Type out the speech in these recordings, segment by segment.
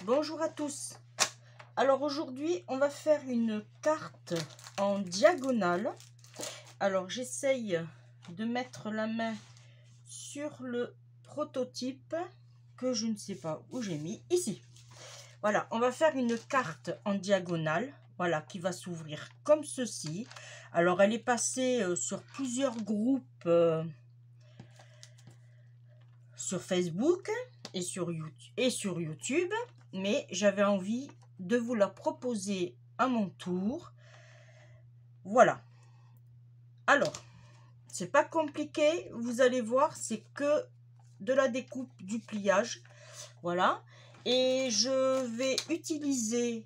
Bonjour à tous. Alors aujourd'hui on va faire une carte en diagonale. Alors j'essaye de mettre la main sur le prototype que je ne sais pas où j'ai mis, ici. Voilà, on va faire une carte en diagonale, voilà, qui va s'ouvrir comme ceci. Alors elle est passée sur plusieurs groupes sur Facebook et sur YouTube, mais j'avais envie de vous la proposer à mon tour. Voilà. Alors, c'est pas compliqué, vous allez voir, c'est que de la découpe, du pliage. Voilà. Et je vais utiliser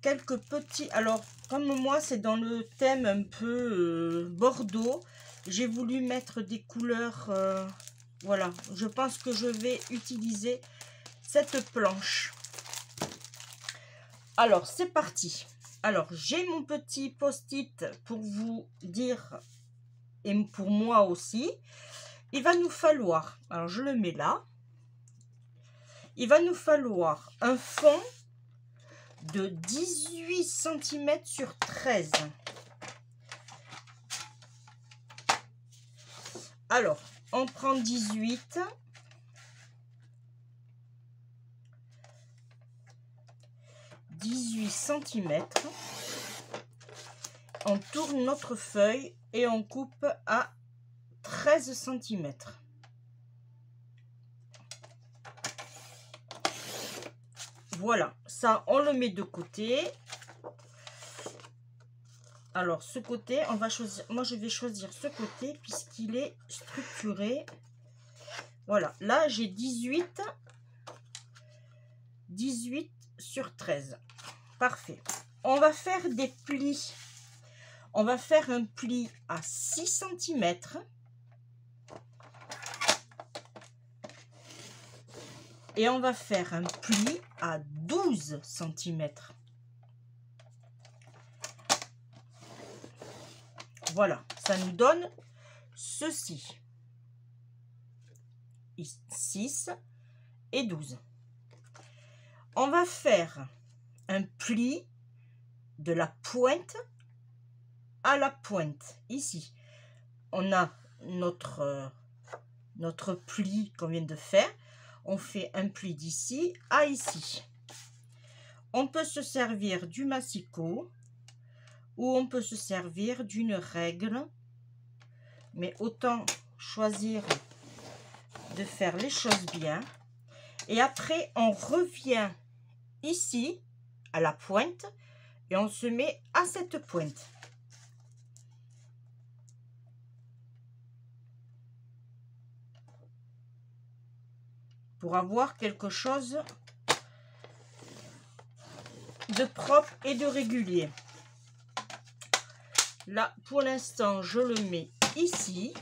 quelques petits... Alors, comme moi, c'est dans le thème un peu bordeaux, j'ai voulu mettre des couleurs... voilà, je pense que je vais utiliser cette planche. Alors, c'est parti. Alors, j'ai mon petit post-it pour vous dire, et pour moi aussi. Il va nous falloir, alors je le mets là, il va nous falloir un fond de 18 cm sur 13. Alors, on prend 18 cm, on tourne notre feuille et on coupe à 13 cm. Voilà, ça on le met de côté. Alors ce côté, on va choisir, moi je vais choisir ce côté puisqu'il est structuré. Voilà, là j'ai 18 sur 13. Parfait. On va faire des plis. On va faire un pli à 6 cm. Et on va faire un pli à 12 cm. Voilà, ça nous donne ceci. 6 et 12. On va faire un pli de la pointe à la pointe. Ici, on a notre pli qu'on vient de faire. On fait un pli d'ici à ici. On peut se servir du massicot ou on peut se servir d'une règle, mais autant choisir de faire les choses bien. Et après on revient ici à la pointe et on se met à cette pointe. Pour avoir quelque chose de propre et de régulier. Là, pour l'instant, je le mets ici.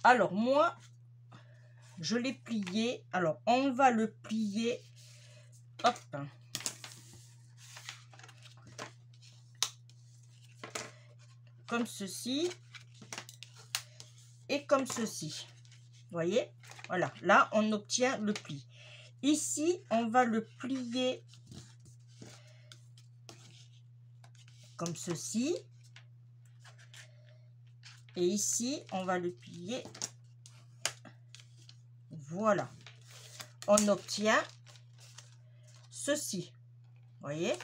Alors, moi, je l'ai plié. Alors, on va le plier. Hop. Comme ceci. Et comme ceci. Vous voyez? Voilà. Là, on obtient le pli. Ici, on va le plier comme ceci. Et ici, on va le plier. Voilà. On obtient ceci. Vous voyez?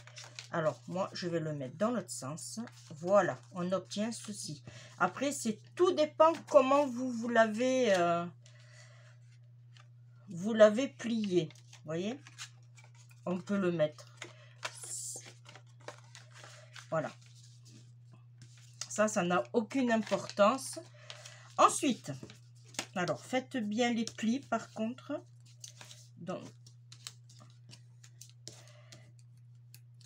Alors, moi, je vais le mettre dans l'autre sens. Voilà. On obtient ceci. Après, c'est tout dépend comment vous l'avez plié. Vous voyez? On peut le mettre. Voilà. Ça n'a aucune importance. Ensuite, alors faites bien les plis par contre. Donc,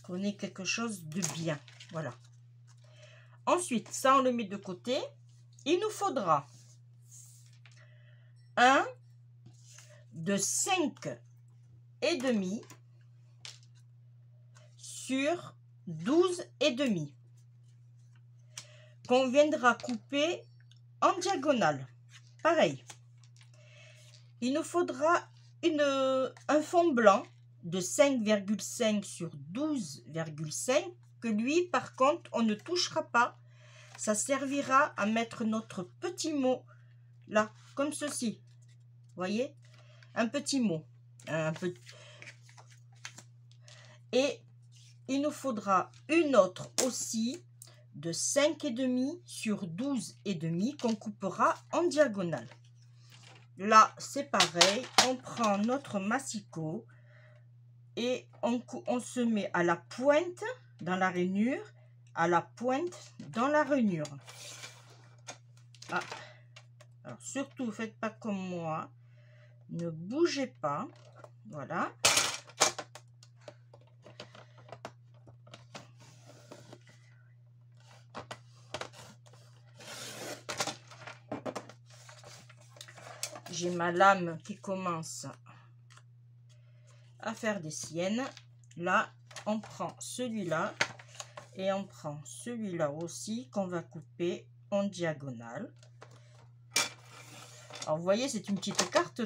qu'on ait quelque chose de bien. Voilà. Ensuite, ça on le met de côté. Il nous faudra un de 5,5 sur 12,5 qu'on viendra couper en diagonale. Pareil. Il nous faudra un fond blanc de 5,5 sur 12,5 que lui, par contre, on ne touchera pas. Ça servira à mettre notre petit mot là, comme ceci. Voyez, un petit mot. Et il nous faudra une autre aussi de 5,5 sur 12,5 qu'on coupera en diagonale. Là, c'est pareil, on prend notre massicot et on se met à la pointe dans la rainure, à la pointe dans la rainure. Ah. Alors, surtout, faites pas comme moi, ne bougez pas, voilà. J'ai ma lame qui commence à faire des siennes. Là, on prend celui-là et on prend celui-là aussi qu'on va couper en diagonale. Alors, vous voyez, c'est une petite carte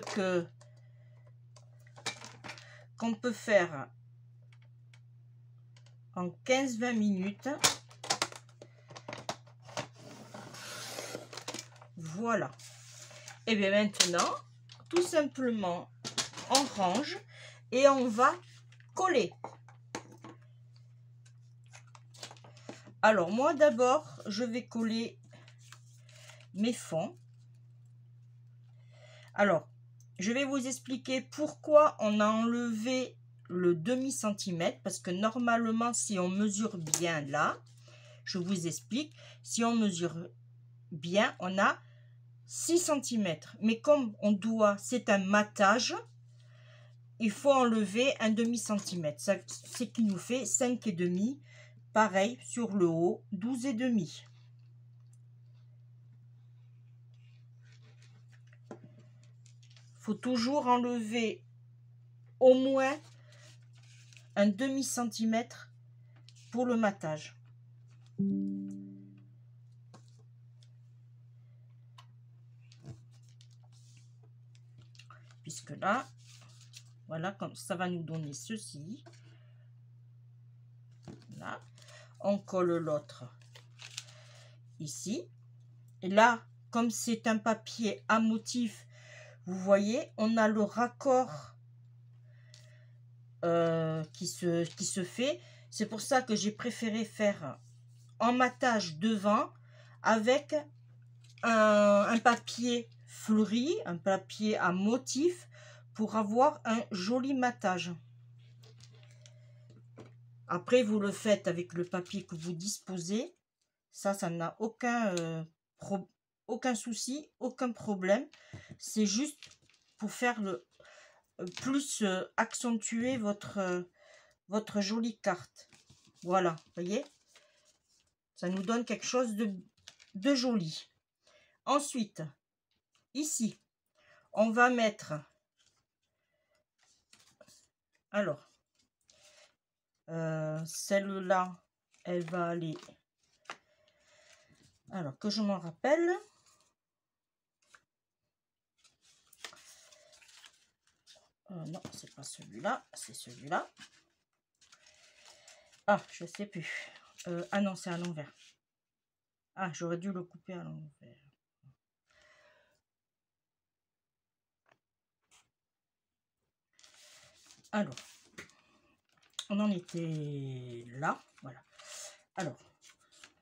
qu'on peut faire en 15-20 minutes. Voilà. Et bien maintenant, tout simplement, on range et on va coller. Alors moi d'abord, je vais coller mes fonds. Alors, je vais vous expliquer pourquoi on a enlevé le demi-centimètre, parce que normalement, si on mesure bien là, je vous explique, si on mesure bien, on a 6 cm. Mais comme on doit, c'est un matage, il faut enlever un demi-centimètre. Ce qui nous fait 5,5. Pareil sur le haut, 12,5. Faut toujours enlever au moins un demi-centimètre pour le matage. Puisque là, voilà, comme ça va nous donner ceci. Là, on colle l'autre ici. Et là, comme c'est un papier à motif, vous voyez, on a le raccord qui se fait. C'est pour ça que j'ai préféré faire en matage devant avec un papier fleuri, un papier à motif pour avoir un joli matage. Après, vous le faites avec le papier que vous disposez. Ça n'a aucun souci, aucun problème. C'est juste pour faire plus accentuer votre jolie carte. Voilà, voyez, ça nous donne quelque chose de joli. Ensuite, ici, on va mettre, alors, celle-là, elle va aller, alors que je m'en rappelle, non, c'est pas celui-là, c'est celui-là. Ah, je sais plus. Ah non, c'est à l'envers. Ah, j'aurais dû le couper à l'envers. Alors, on en était là, voilà. Alors,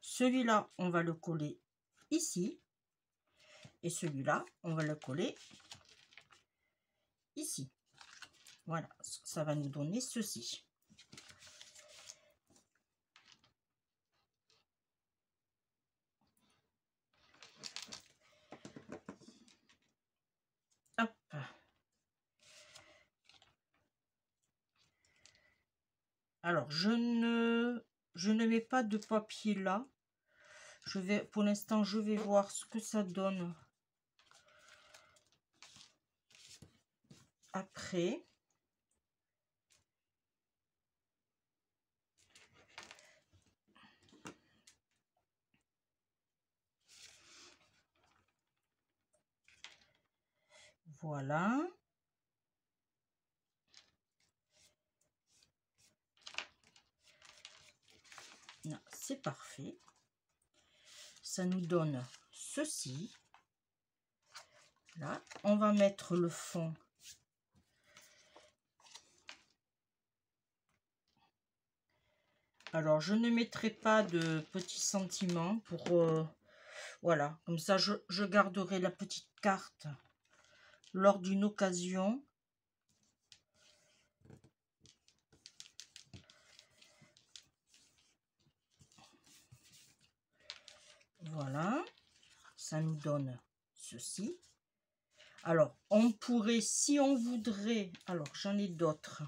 celui-là, on va le coller ici. Et celui-là, on va le coller ici. Voilà, ça va nous donner ceci. Hop. Alors, je ne mets pas de papier là. Pour l'instant, je vais voir ce que ça donne après. Voilà. c'est parfait. Ça nous donne ceci. Là, on va mettre le fond. Alors, je ne mettrai pas de petits sentiments pour... voilà, comme ça, je garderai la petite carte lors d'une occasion. Voilà, ça nous donne ceci. Alors, on pourrait, si on voudrait, alors j'en ai d'autres,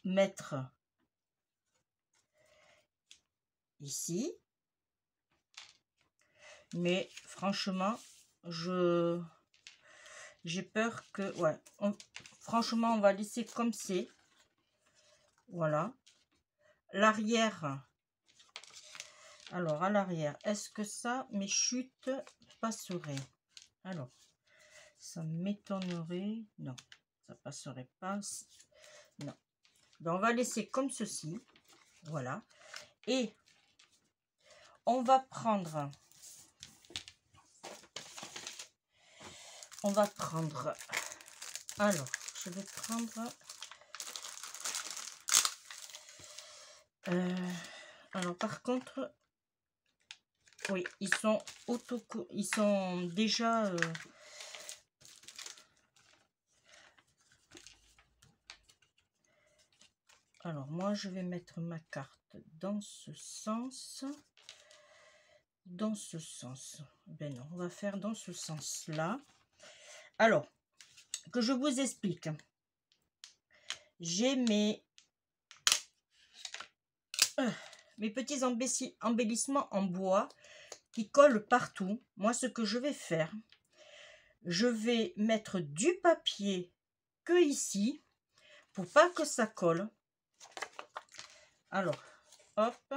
mettre ici. Mais franchement, j'ai peur que, ouais, franchement, on va laisser comme c'est. Voilà. L'arrière. Alors, à l'arrière, est-ce que ça, mes chutes passeraient? Alors, ça m'étonnerait. Non, ça passerait pas. Non. Donc, on va laisser comme ceci. Voilà. Et on va prendre... Alors, je vais prendre... alors, par contre... Oui, ils sont déjà... Alors, moi, je vais mettre ma carte dans ce sens. Dans ce sens. Ben non, on va faire dans ce sens-là. Alors, que je vous explique. J'ai mes petits embellissements en bois qui collent partout. Moi, ce que je vais faire, je vais mettre du papier que ici pour pas que ça colle. Alors, hop.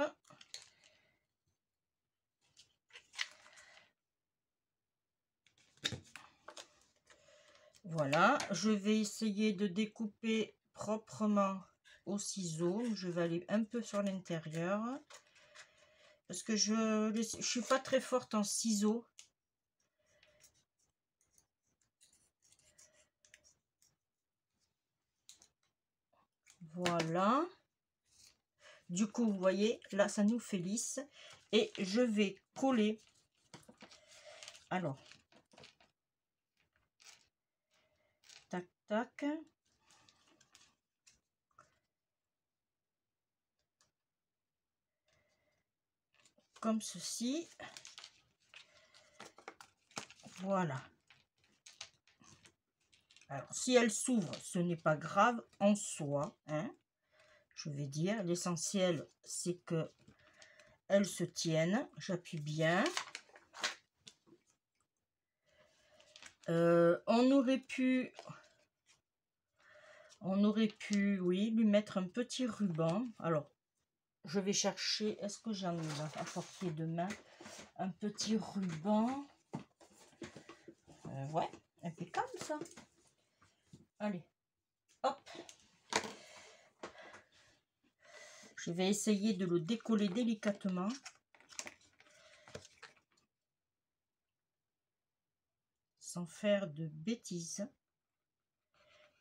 Voilà, je vais essayer de découper proprement au ciseau. Je vais aller un peu sur l'intérieur parce que je suis pas très forte en ciseaux. Voilà. Du coup, vous voyez, là, ça nous fait lisse. Et je vais coller. Alors, tac, tac. Comme ceci. Voilà. Alors, si elle s'ouvre, ce n'est pas grave en soi, hein. Je vais dire, l'essentiel, c'est que elle se tienne. J'appuie bien. On aurait pu, oui, lui mettre un petit ruban. Alors, je vais chercher, est-ce que j'en ai à portée de main un petit ruban? Ouais, impeccable ça. Allez, hop. Je vais essayer de le décoller délicatement. Sans faire de bêtises.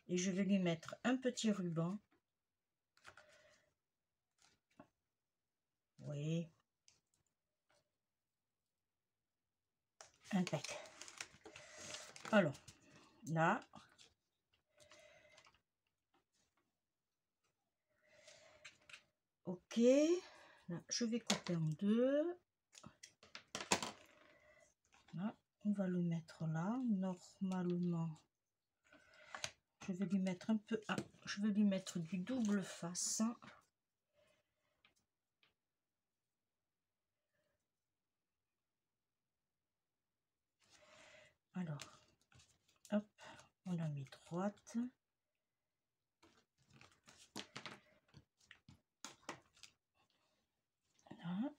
Et je vais lui mettre un petit ruban. Oui. Impec. Alors, là. Ok. Là, je vais couper en deux. Là, on va le mettre là. Normalement, je vais lui mettre un peu... Ah, je vais lui mettre du double face. Alors, hop, on la met droite. Là.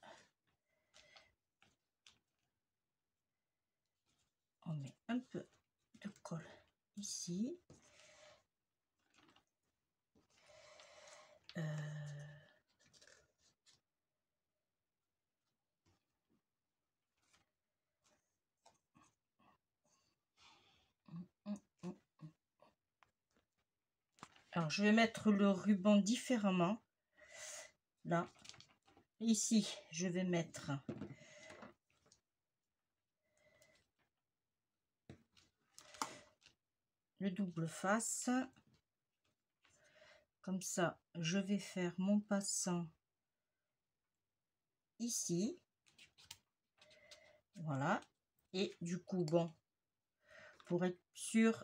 On met un peu de colle ici. Alors, je vais mettre le ruban différemment. Là, ici, je vais mettre le double face. Comme ça, je vais faire mon passant ici. Voilà. Et du coup, bon, pour être sûr,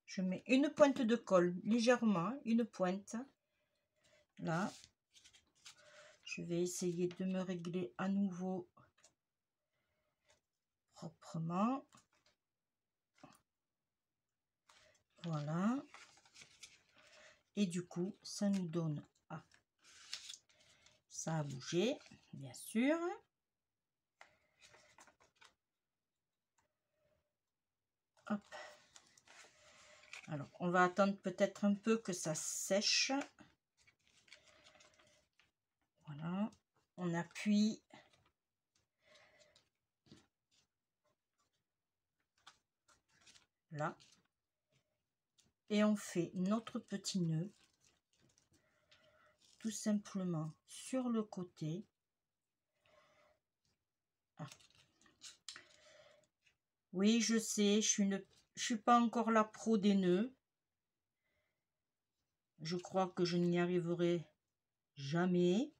je mets une pointe de colle, légèrement, une pointe. Là, je vais essayer de me régler à nouveau proprement. Voilà. Et du coup, ça nous donne... Ah, ça a bougé, bien sûr. Hop. Alors, on va attendre peut-être un peu que ça sèche. Voilà. On appuie. Là. Et on fait notre petit nœud. Tout simplement sur le côté. Ah. Oui, je sais, je suis pas encore la pro des nœuds. Je crois que je n'y arriverai jamais.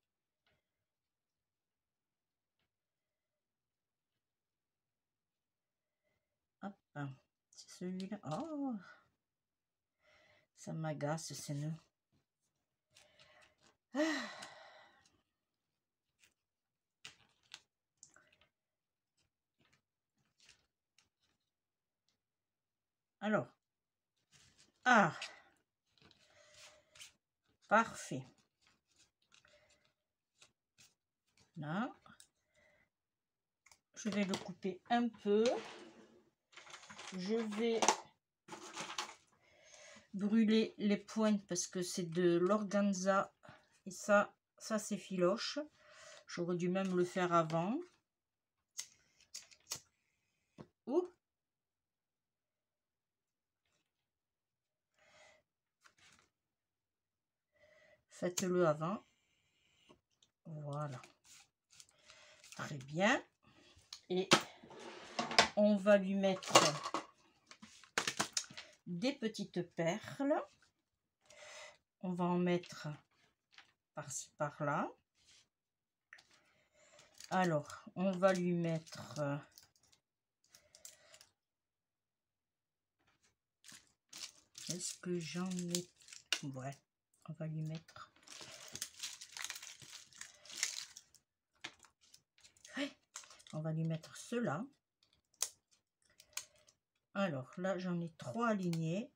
Hop, c'est celui-là. Oh, ça m'agace ces nœuds. Ah. Alors, ah, parfait. Là, je vais le couper un peu. Je vais brûler les pointes parce que c'est de l'organza et ça c'est filoche. J'aurais dû même le faire avant. Ouh. Faites-le avant. Voilà. Très bien. Et on va lui mettre des petites perles. On va en mettre par-ci par-là. Alors, on va lui mettre est-ce que j'en ai? Ouais, on va lui mettre. Ouais, on va lui mettre cela. Alors là, j'en ai 3 alignés.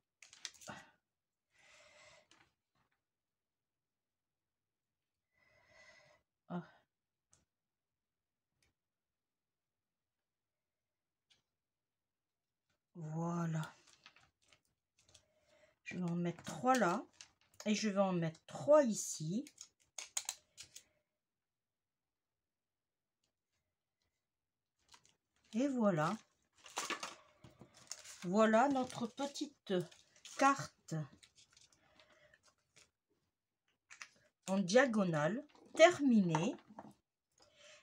Ah. Voilà. Je vais en mettre 3 là. Et je vais en mettre 3 ici. Et voilà. Voilà notre petite carte en diagonale terminée.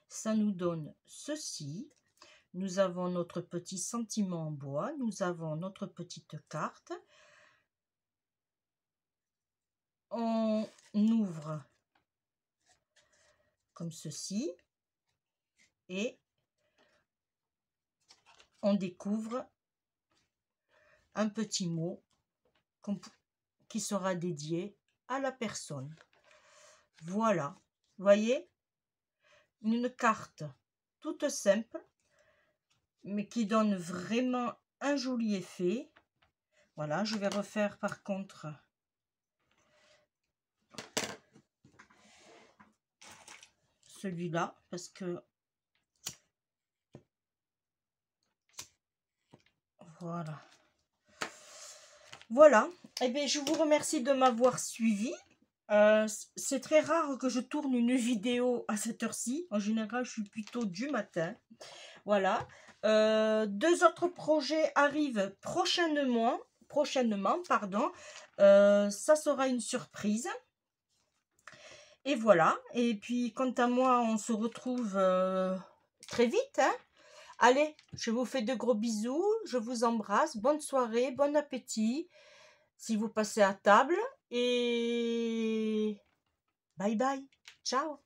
Ça nous donne ceci. Nous avons notre petit sentiment en bois. Nous avons notre petite carte. On ouvre comme ceci. Et on découvre un petit mot qui sera dédié à la personne. Voilà, voyez, une carte toute simple, mais qui donne vraiment un joli effet. Voilà, je vais refaire par contre celui-là, parce que voilà. Voilà, et bien je vous remercie de m'avoir suivi. C'est très rare que je tourne une vidéo à cette heure-ci. En général, je suis plutôt du matin. Voilà. 2 autres projets arrivent prochainement. prochainement, pardon. Ça sera une surprise. Et voilà. Et puis, quant à moi, on se retrouve très vite. Hein. Allez, je vous fais de gros bisous. Je vous embrasse. Bonne soirée, bon appétit si vous passez à table. Et bye bye. Ciao.